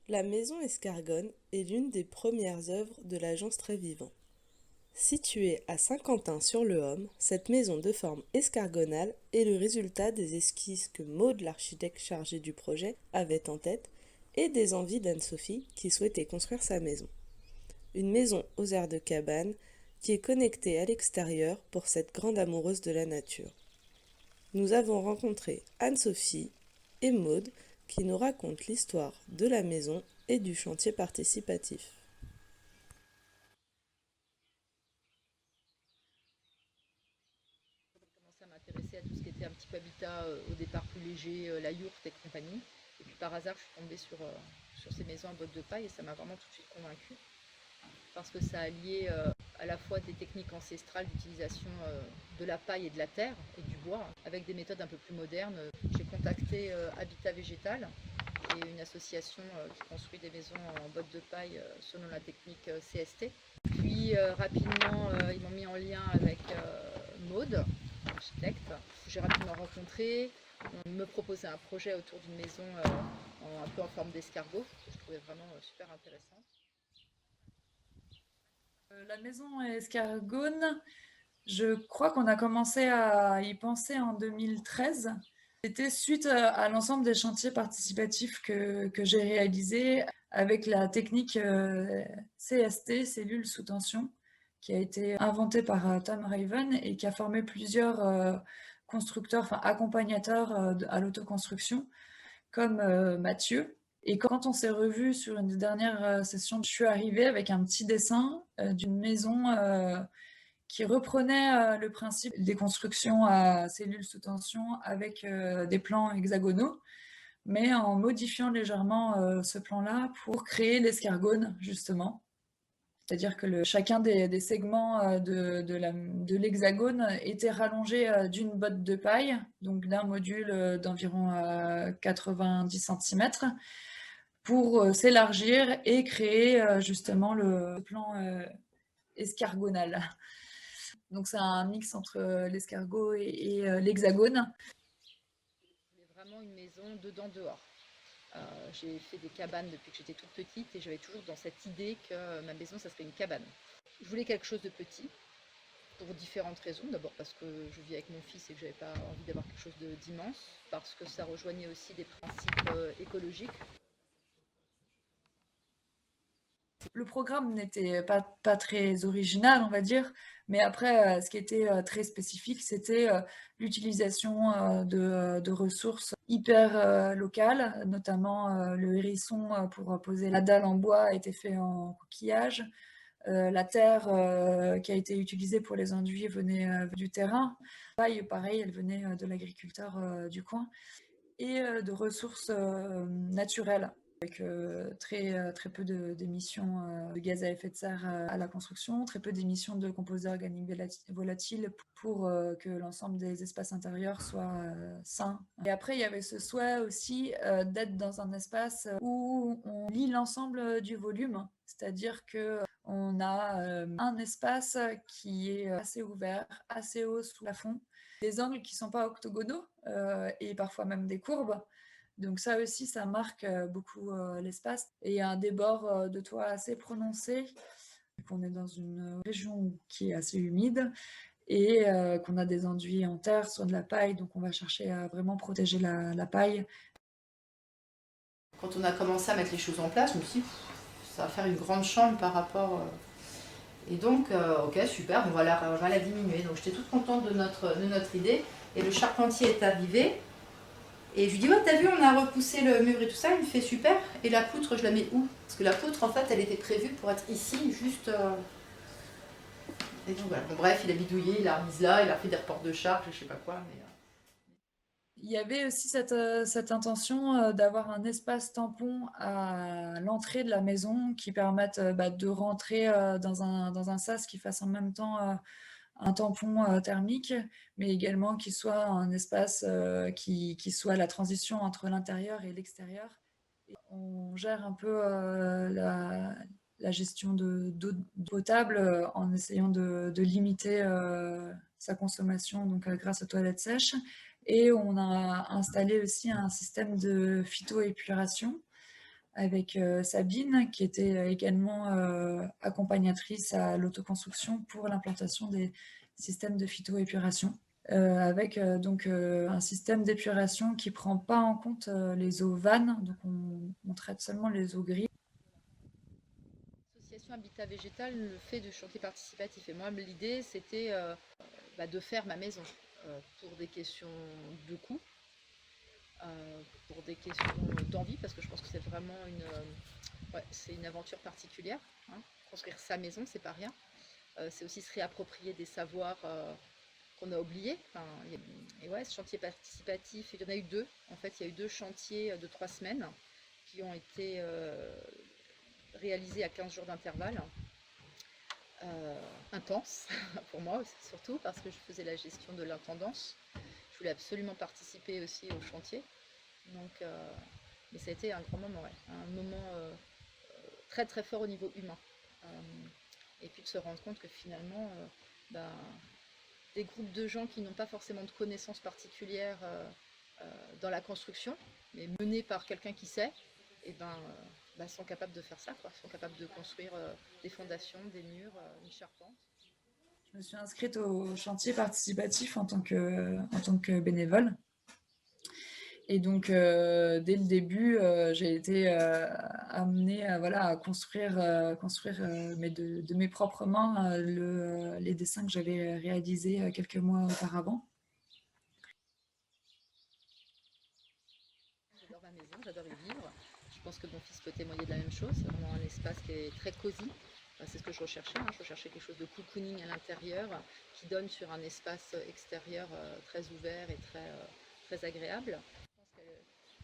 La maison Escargone est l'une des premières œuvres de l'agence Trévivant. Située à Saint-Quentin-sur-le-Homme, cette maison de forme escargonale est le résultat des esquisses que Maud, l'architecte chargé du projet, avait en tête et des envies d'Anne-Sophie qui souhaitait construire sa maison. Une maison aux airs de cabane qui est connectée à l'extérieur pour cette grande amoureuse de la nature. Nous avons rencontré Anne-Sophie et Maud qui nous racontent l'histoire de la maison et du chantier participatif. Commencé à m'intéresser à tout ce qui était un petit peu habitat au départ plus léger, la yourte et compagnie. Et puis par hasard, je suis tombée sur ces maisons en bottes de paille et ça m'a vraiment tout de suite convaincue parce que ça alliait à la fois des techniques ancestrales d'utilisation de la paille et de la terre et du bois avec des méthodes un peu plus modernes. J'ai contacté Habitat Végétal et une association qui construit des maisons en bottes de paille selon la technique CST. Puis rapidement, ils m'ont mis en lien avec Maude, architecte. J'ai rapidement rencontré. On me proposait un projet autour d'une maison un peu en forme d'escargot, que je trouvais vraiment super intéressant. La maison Escargone, je crois qu'on a commencé à y penser en 2013. C'était suite à l'ensemble des chantiers participatifs que j'ai réalisés avec la technique CST, cellule sous tension, qui a été inventée par Tom Raven et qui a formé plusieurs constructeurs, enfin accompagnateurs à l'autoconstruction, comme Mathieu. Et quand on s'est revu sur une des dernières sessions, je suis arrivée avec un petit dessin d'une maison qui reprenait le principe des constructions à cellules sous tension avec des plans hexagonaux, mais en modifiant légèrement ce plan-là pour créer l'escargone, justement. C'est-à-dire que chacun des segments de l'hexagone était rallongé d'une botte de paille, donc d'un module d'environ 90 cm, pour s'élargir et créer justement le plan escargonal. Donc c'est un mix entre l'escargot et l'hexagone. Je voulais vraiment une maison dedans-dehors. J'ai fait des cabanes depuis que j'étais toute petite et j'avais toujours dans cette idée que ma maison, ça serait une cabane. Je voulais quelque chose de petit pour différentes raisons. D'abord parce que je vis avec mon fils et que j'avais pas envie d'avoir quelque chose d'immense, parce que ça rejoignait aussi des principes écologiques. Le programme n'était pas très original, on va dire, mais après, ce qui était très spécifique, c'était l'utilisation de ressources hyper locales, notamment le hérisson pour poser la dalle en bois a été fait en coquillage. La terre qui a été utilisée pour les enduits venait du terrain. Paille, pareil, elle venait de l'agriculteur du coin. Et de ressources naturelles, avec très peu d'émissions de gaz à effet de serre à la construction, très peu d'émissions de composés organiques volatiles pour que l'ensemble des espaces intérieurs soient sains. Et après, il y avait ce souhait aussi d'être dans un espace où on lit l'ensemble du volume, c'est-à-dire que on a un espace qui est assez ouvert, assez haut sous plafond, des angles qui ne sont pas octogonaux et parfois même des courbes. Donc ça aussi, ça marque beaucoup l'espace. Et il y a un débord de toit assez prononcé, qu'on est dans une région qui est assez humide et qu'on a des enduits en terre, soit de la paille, donc on va chercher à vraiment protéger la paille. Quand on a commencé à mettre les choses en place, je me suis dit, ça va faire une grande chambre par rapport. Et donc, ok, super, on va la diminuer. Donc j'étais toute contente de notre idée. Et le charpentier est arrivé. Et je lui dis, ouais, t'as vu, on a repoussé le mur et tout ça. Il me fait super. Et la poutre, je la mets où? Parce que la poutre, en fait, elle était prévue pour être ici, juste. Et donc voilà. Bon, bref, il a bidouillé, il a remise là, il a fait des reports de charge, je sais pas quoi. Mais, Il y avait aussi cette intention d'avoir un espace tampon à l'entrée de la maison qui permette de rentrer dans un sas qui fasse en même temps un tampon thermique, mais également qui soit un espace qui soit la transition entre l'intérieur et l'extérieur. Et on gère un peu la gestion d'eau potable en essayant de limiter sa consommation donc, grâce aux toilettes sèches. Et on a installé aussi un système de phytoépuration avec Sabine, qui était également accompagnatrice à l'autoconstruction pour l'implantation des systèmes de phytoépuration. Avec donc un système d'épuration qui ne prend pas en compte les eaux vannes, donc on traite seulement les eaux grises. L'association Habitat Végétal le fait de chantier participatif. Et moi, l'idée, c'était de faire ma maison pour des questions de coût, pour des questions d'envie, parce que je pense que c'est vraiment c'est une aventure particulière. Hein. Construire sa maison, c'est pas rien. C'est aussi se réapproprier des savoirs qu'on a oubliés. Et ouais, ce chantier participatif, il y en a eu 2. En fait, il y a eu 2 chantiers de 3 semaines qui ont été réalisés à 15 jours d'intervalle. Intense pour moi surtout parce que je faisais la gestion de l'intendance. Je voulais absolument participer aussi au chantier. Donc, mais ça a été un grand moment, ouais. Un moment très très fort au niveau humain. Et puis de se rendre compte que finalement, des groupes de gens qui n'ont pas forcément de connaissances particulières dans la construction, mais menés par quelqu'un qui sait, et sont capables de faire ça, quoi. Sont capables de construire des fondations, des murs, une charpente. Je me suis inscrite au chantier participatif en tant que bénévole. Et donc, dès le début, j'ai été amenée à construire de mes propres mains les dessins que j'avais réalisés quelques mois auparavant. J'adore ma maison, j'adore y vivre. Je pense que mon fils peut témoigner de la même chose. C'est vraiment un espace qui est très cosy. C'est ce que je recherchais. Je recherchais quelque chose de cocooning à l'intérieur qui donne sur un espace extérieur très ouvert et très agréable.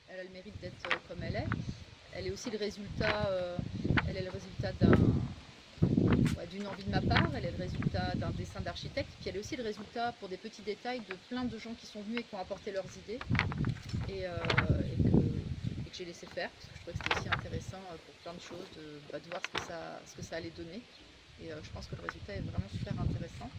Elle a le mérite d'être comme elle est. Elle est aussi le résultat, d'une envie de ma part, elle est le résultat d'un dessin d'architecte, puis elle est aussi le résultat pour des petits détails de plein de gens qui sont venus et qui ont apporté leurs idées et que j'ai laissé faire, parce que je trouvais que c'était aussi intéressant pour plein de choses de voir ce que ça allait donner. Et je pense que le résultat est vraiment super intéressant.